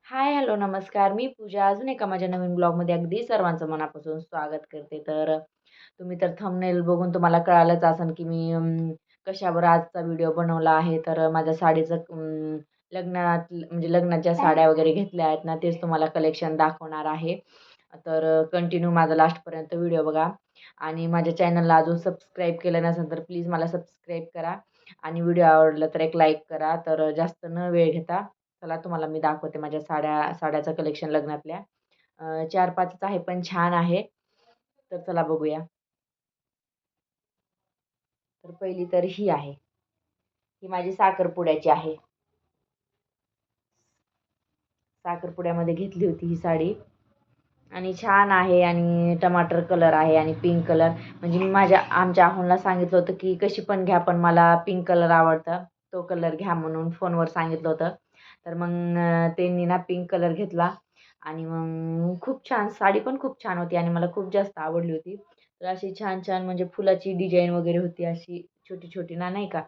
हाय, hello, नमस्कार. मी पूजा. अजून एका माझ्या नवीन ब्लॉगमध्ये अगदी सर्वांचं मनापासून स्वागत करते. तुम्ही तर थंबनेल बघून तुम्हाला कळालंच असेल, की मी कशावर आजचा व्हिडिओ बनवला आहे. माझ्या साडीचं लग्नात म्हणजे लग्नाच्या साड्या वगैरे घेतल्या आहेत ना, तेच तुम्हाला कलेक्शन दाखवणार आहे. कंटिन्यू माझा लास्टपर्यंत व्हिडिओ बघा आणि माझ्या चॅनलला अजून सबस्क्राईब केलं नसेल, तर प्लीज मला सबस्क्राईब करा आणि व्हिडिओ आवडला तर एक लाईक करा. जास्त न वेळ घेता चला तुम्हाला मी दाखवते माझ्या साड्याचं कलेक्शन लग्नातल्या. 4-5च आहे पण छान आहे. तर चला बघूया. तर पहिली तर ही आहे. ही माझी साखरपुड्याची आहे. साखरपुड्यामध्ये घेतली होती ही साडी आणि छान आहे आणि टमाटर कलर आहे आणि पिंक कलर. म्हणजे मी आमच्या आहोंला सांगितलं होतं, की कशी पण घ्या पण मला पिंक कलर आवडतं. तो कलर घ्या म्हणून फोनवर सांगितलं होतं. त्यांनी ना पिंक कलर घेतला आणि मग खूप छान साडी पण खूप छान होती आणि मला खूप जास्त आवडली होती. तर अशी छान-छान म्हणजे फुलाची डिझाइन वगैरे होती अशी छोटी-छोटी ना, नाही का?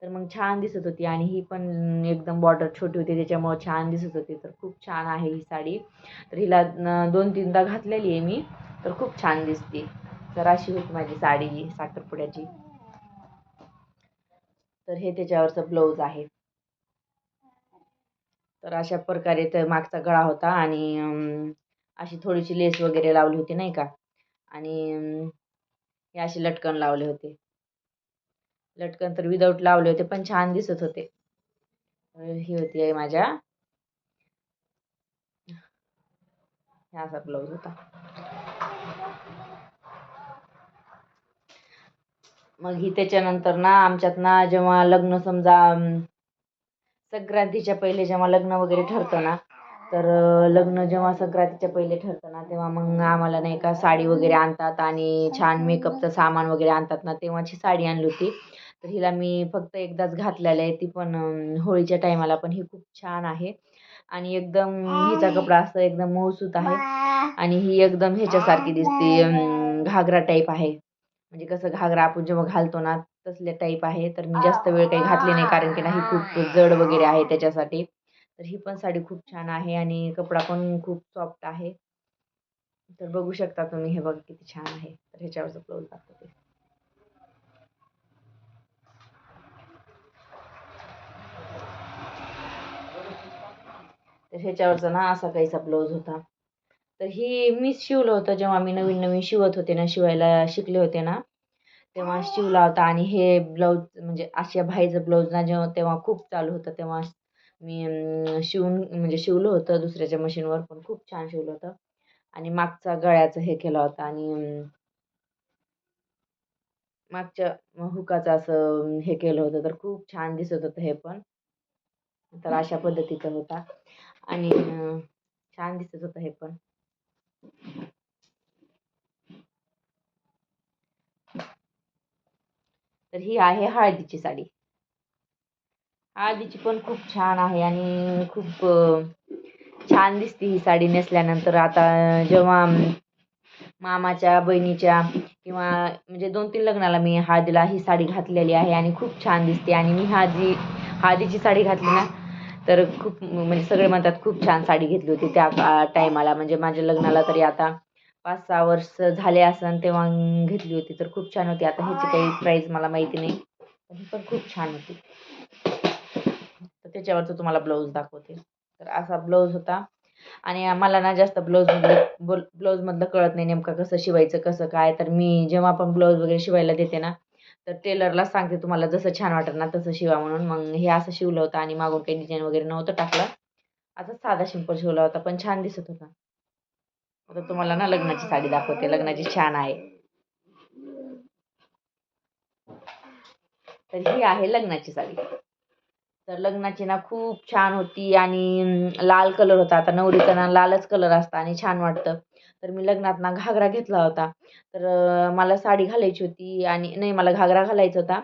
तर मग छान दिसत होती आणि ही पण एकदम बॉर्डर छोटी होती त्याच्यामुळं छान दिसत होती. तर खूप छान आहे ही साडी. तर हिला 2-3दा घातलेली आहे मी. तर खूप छान दिसते. तर अशी होती माझी साडी साखरपुड्याची. तर हे त्याच्यावरचं ब्लाऊज आहे. तर अशा प्रकारे तर मागचा गळा होता आणि अशी थोडीशी लेस वगैरे लावली होती नाही का आणि हे असे लटकन लावले होते. लटकन तर विदाऊट लावले होते पण छान दिसत होते. ही होती आहे माझ्या हा असा ब्लाऊज होता. मग ही त्याच्यानंतर ना आमच्यात ना जेव्हा लग्न समजा संक्रांतीच्या पहिले जेव्हा लग्न वगैरे ठरतं ना, लग्न जेव्हा संक्रांतीच्या पहिले ठरतं ना, तेव्हा मग आम्हाला नाही का साडी वगैरे आणतात आणि छान मेकअपचं सामान वगैरे आणतात ना, तेव्हाची साडी आणली होती. तर हिला मी फक्त एकदाच घातलेलं आहे. ती पण होळीच्या टायमाला पण ही खूप छान आहे आणि एकदम हिचा कपडा असं एकदम मऊसूत आहे आणि ही एकदम ह्याच्यासारखी दिसते घागरा टाईप आहे. म्हणजे कसं घागरा आपण जेव्हा घालतो ना, तसले टाईप आहे. तर मी जास्त वेळ काही घातली नाही कारण की ना ही खूप जड वगैरे आहे त्याच्यासाठी. तर ही पण साडी खूप छान आहे आणि कपडा पण खूप सॉफ्ट आहे. तर बघू शकता तुम्ही हे बघा किती छान आहे. तर ह्याच्यावरचं ब्लाऊज दाखवते. तर ह्याच्यावरचा ना असा काहीसा ब्लाऊज होता. तर ही मीच शिवलं होतं जेव्हा मी नवीन-नवीन शिवत होते ना, शिवायला शिकले होते ना, तेव्हा शिवला होता आणि हे ब्लाऊज म्हणजे आशिया बाईचं ब्लाऊज ना जेव्हा तेव्हा खूप चालू होतं तेव्हा मी म्हणजे शिवलं होतं दुसऱ्याच्या मशीनवर पण खूप छान शिवलं होतं आणि मागचा गळ्याचं हे केलं होतं आणि मागच्या हुकाचं असं हे केलं होतं तर खूप छान दिसत होतं हे पण. तर अशा पद्धतीचा होता आणि छान दिसत होतं हे पण. तर ही आहे हळदीची साडी. हळदीची पण खूप छान आहे आणि खूप छान दिसते ही साडी नेसल्यानंतर. आता जेव्हा मामाच्या, बहिणीच्या किंवा म्हणजे 2-3 लग्नाला मी हळदीला ही साडी घातलेली आहे आणि खूप छान दिसते आणि मी हळदीची साडी घातली ना, तर खूप म्हणजे सगळे म्हणतात खूप छान साडी घेतली होती त्या टायमाला. म्हणजे माझ्या लग्नाला तरी आता 5-6 वर्ष झाले असेल तेव्हा घेतली होती. तर खूप छान होती. आता ह्याची काही प्राईस मला माहिती नाही. पण ही पण खूप छान होती. तर त्याच्यावरचं तुम्हाला ब्लाऊज दाखवते. तर असा ब्लाऊज होता आणि मला ना जास्त ब्लाऊजमधलं कळत नाही नेमकं कसं शिवायचं, कसं काय. तर मी जेव्हा पण ब्लाऊज वगैरे शिवायला देते ना, तर टेलरला सांगते तुम्हाला जसं छान वाटेल ना तसं शिवा म्हणून. मग हे असं शिवलं होतं आणि मागून काही डिझाइन वगैरे नव्हतं टाकलं. असं साधा सिंपल शिवला होता, पण छान दिसत होता. आता तुम्हाला ना लग्नाची साडी दाखवते. लग्नाची छान आहे. तर ही आहे लग्नाची साडी. तर लग्नाची ना खूप छान होती आणि लाल कलर होता. आता नवरीचा ना लालच कलर असता आणि छान वाटतं. तर मी लग्नात ना घागरा घेतला होता. मला साडी घालायची होती आणि नाही मला घागरा घालायचा होता.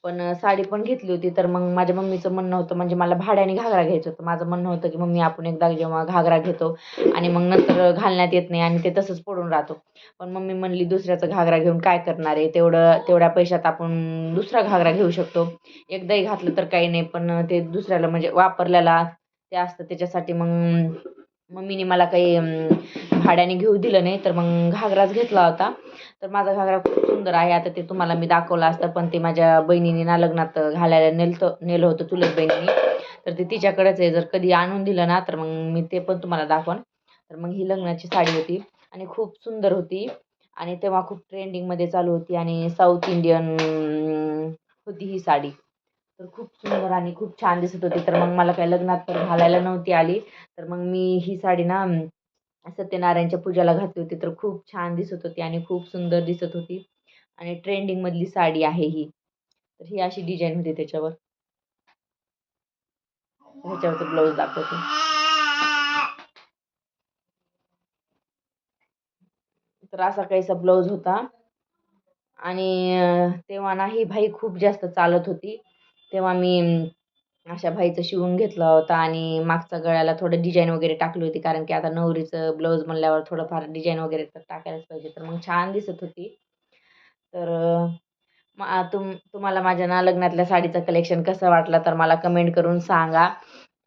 पण साडी पण घेतली होती. तर मग माझ्या मम्मीचं म्हणणं होतं म्हणजे मला भाड्याने घागरा घ्यायचं होतं. माझं म्हणणं होतं, की "मम्मी आपण एकदा जेव्हा घागरा घेतो आणि मग नंतर घालण्यात येत नाही आणि ते तसंच पडून राहतो." पण मम्मी म्हणली, "दुसऱ्याचा घागरा घेऊन काय करणार आहे? तेवढ्या पैशात आपण दुसरा घागरा घेऊ शकतो." एकदाही घातलं तर काही नाही, पण ते दुसऱ्याला म्हणजे वापरल्याला ते असतं त्याच्यासाठी मग मम्मीने मला काही भाड्याने घेऊ दिलं नाही, तर मग घागराच घेतला होता. तर माझा घागरा खूप सुंदर आहे. आता ते तुम्हाला मी दाखवलं असतं, पण ते माझ्या बहिणीने ना लग्नात घालायला नेलं होतं चुलत बहिणीने. तर ते तिच्याकडेच आहे. जर कधी आणून दिलं ना तर मग मी ते पण तुम्हाला दाखवण. तर मग ही लग्नाची साडी होती आणि खूप सुंदर होती आणि तेव्हा खूप ट्रेंडिंगमध्ये चालू होती आणि साऊथ इंडियन होती ही साडी. तर खूप सुंदर आणि खूप छान दिसत होती. तर मग मला काही लग्नात तर घालायला नव्हती आली. तर मग मी ही साडी ना सत्यनारायणच्या पूजेला घातली होती. तर खूप छान दिसत होती आणि खूप सुंदर दिसत होती आणि ट्रेंडिंगमधली साडी आहे ही. तर ही अशी डिझाईन होती त्याच्यावर. ह्याच्यावरचं ब्लाऊज दाखवते. तर असा काहीसा ब्लाऊज होता आणि तेव्हा ना ही बाई खूप जास्त चालत होती. तेव्हा मी अशा बाईचं शिवून घेतला होता आणि मागच्या गळ्याला थोडं डिझाईन वगैरे टाकली होती. कारण की आता नवरीचं ब्लाऊज म्हणल्यावर थोडंफार डिझाईन वगैरे तर टाकायलाच पाहिजे. तर मग छान दिसत होती. तर तुम्हाला माझ्या ना लग्नातल्या साडीचं कलेक्शन कसं वाटलं तर मला कमेंट करून सांगा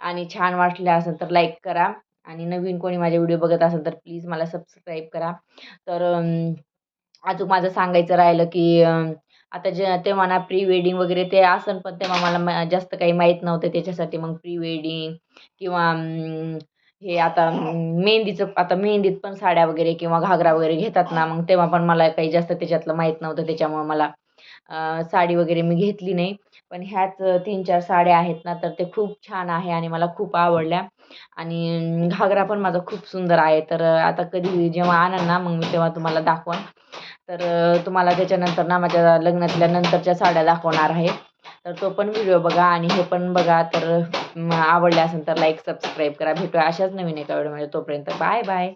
आणि छान वाटलं असेल तर लाईक करा आणि नवीन कोणी माझे व्हिडिओ बघत असेल तर प्लीज मला सबस्क्राईब करा. तर अजून माझं सांगायचं राहिलं की आता तेव्हा ना प्री वेडिंग वगैरे ते असेल, पण तेव्हा मला जास्त काही माहीत नव्हतं. त्याच्यासाठी मग प्री वेडिंग किंवा हे आता मेहंदीचं, आता मेहंदीत पण साड्या वगैरे किंवा घागरा वगैरे घेतात ना, मग तेव्हा पण मला काही जास्त त्याच्यातलं माहीत नव्हतं. त्याच्यामुळं मला साडी वगैरे मी घेतली नाही. पण ह्याच 3-4 साड्या आहेत ना, तर ते खूप छान आहे आणि मला खूप आवडल्या आणि घागरा पण माझा खूप सुंदर आहे. तर आता कधी जेव्हा आणेन ना, मग मी तेव्हा तुम्हाला दाखवेन. तर तुम्हाला त्याच्यानंतर ना माझ्या लग्नातल्या नंतरच्या साड्या दाखवणार आहे. तर तो पण व्हिडिओ बघा आणि हे पण बघा. तर आवडले असेल तर लाईक, सबस्क्राईब करा. भेटूया अशाच नवीन एका व्हिडिओमध्ये. तोपर्यंत बाय बाय.